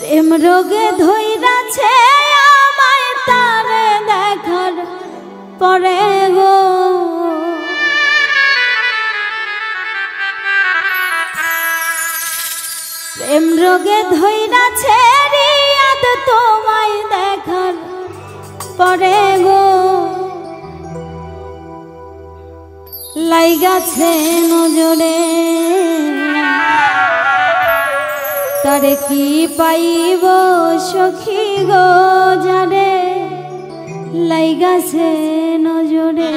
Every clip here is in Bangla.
প্রেম রোগে ধইরাছে আমায় তারে দেখার পরে গো প্রেম রোগে ধইরাছে রিয়াদ তোমায় দেখার পরে গো লাইগাছে নজরে তারে কি পাইব সখী গো যারে লাইগাছে নজরে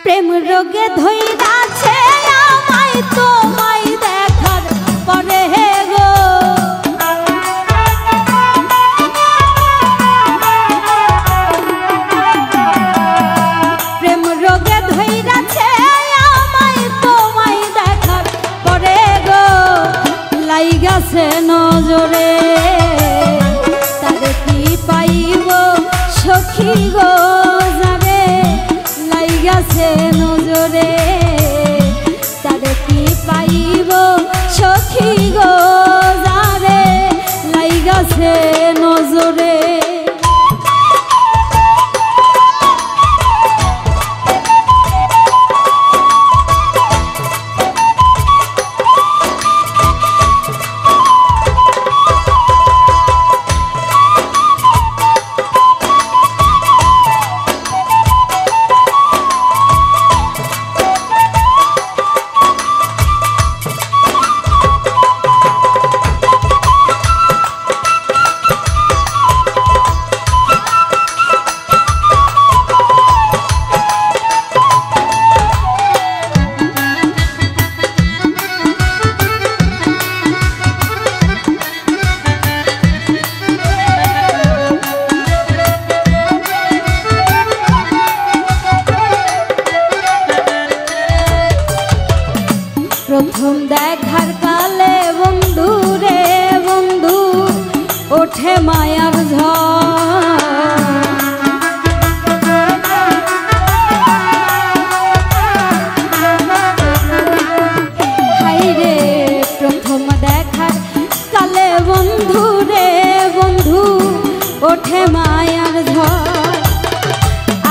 প্রেম রোগে ধইরাছে আমায় তোমায় দেখার পরে গো প্রেম রোগে ধইরাছে আমায় তোমায় দেখার পরে গো লাইগাছে নজরে তারে কি পাইব সখী গো যারে লাইগাছে নজরে তারে কি পাইব সখী গো যারে লাইগাছে নজরে প্রথম দেখার কালে বন্ধু রে বন্ধু ওঠে মায়ার হাই রে প্রথম দেখার কালে বন্ধু রে বন্ধু ওঠে মায়ার ঝড়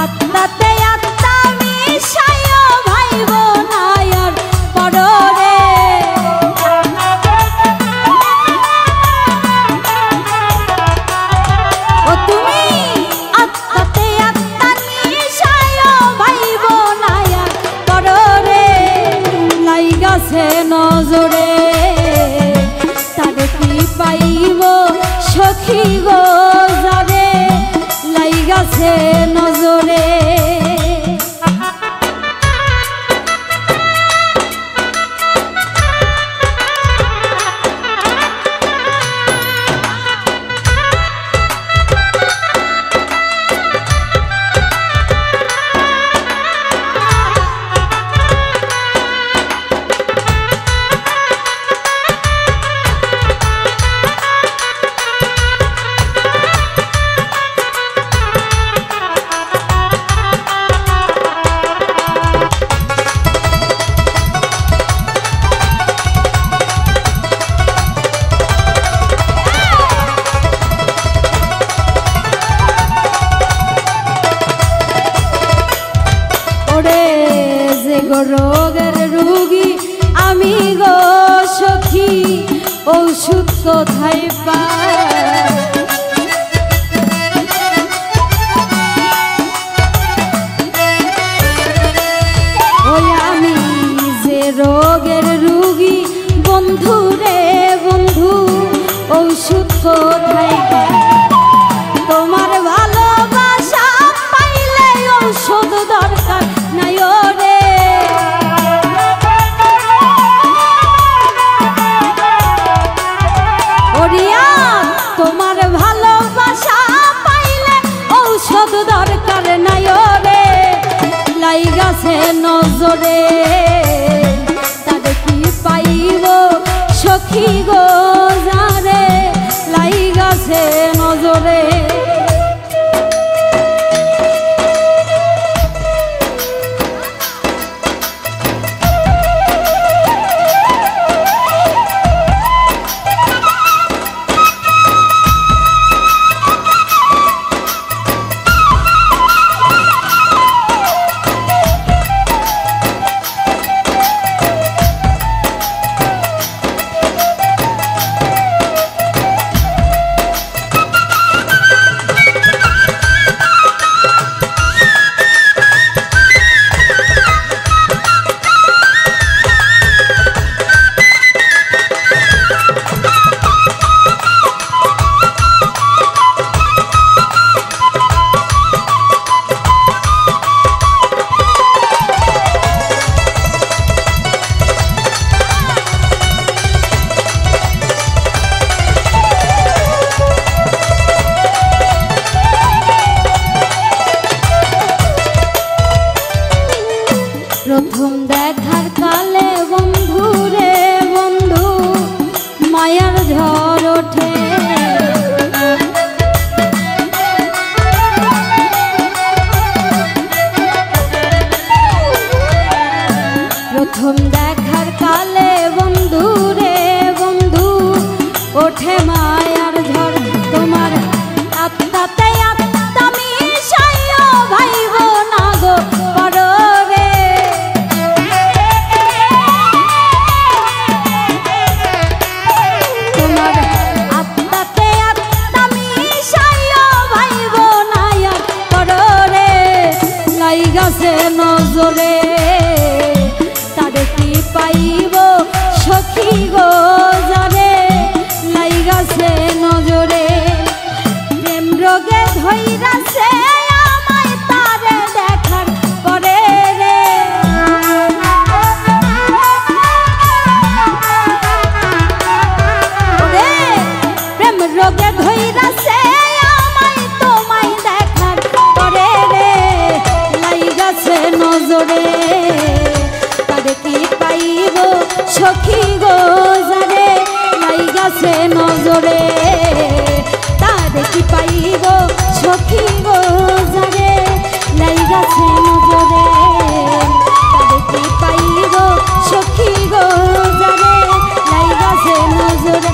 আত্মাতে আত্মা মিশায় ভাই বোনায়ার পররে ও তুমি আত্মাতে আত্মা মিশায় ভাই বোনায়ার পররে লাইগাছে নজরে তারে কি পাইব সখী গো যারে লাইগাছে নজরে রোগের রোগী আমি গো সখী ঔষধ কোথায় পাই ওই আমি যে রোগের রোগী বন্ধু রে বন্ধু ঔষধ কোথায় পাই তোমার ভালোবাসা পাইলে ঔষধ দরকার নাই রে তোমার ভালোবাসা পাইলে ঔষধ দরকার নাই রে লাইগাছে নজরে তারে কি পাইব সখী গো যারে লাইগাছে নজরে প্রথম দেখার কালে বন্ধু রে বন্ধু ওঠে মায়ার ঝড় তোমার আত্মাতে আত্মা মিশাইও ভাইব না গো পররে তোমার আত্মাতে আত্মা মিশাইও ভাইব না আর পররে লাইগাছে নজরে তারে কি পাইব সখী গো জানে লাইগাছে নজরে প্রেম রোগে ধইরাছে আমায় তারে দেখার পরে রে ওরে প্রেম রোগে ধইরাছে আমায় তোমায় দেখার পরে রে লাইগাছে নজরে তারে কি পাইব সখী গো জানে লাইগাছে নজরে তারে কি পাইব সখী গো জানে লাইগাছে নজরে তারে কি পাইব সখী গো জানে লাইগাছে নজরে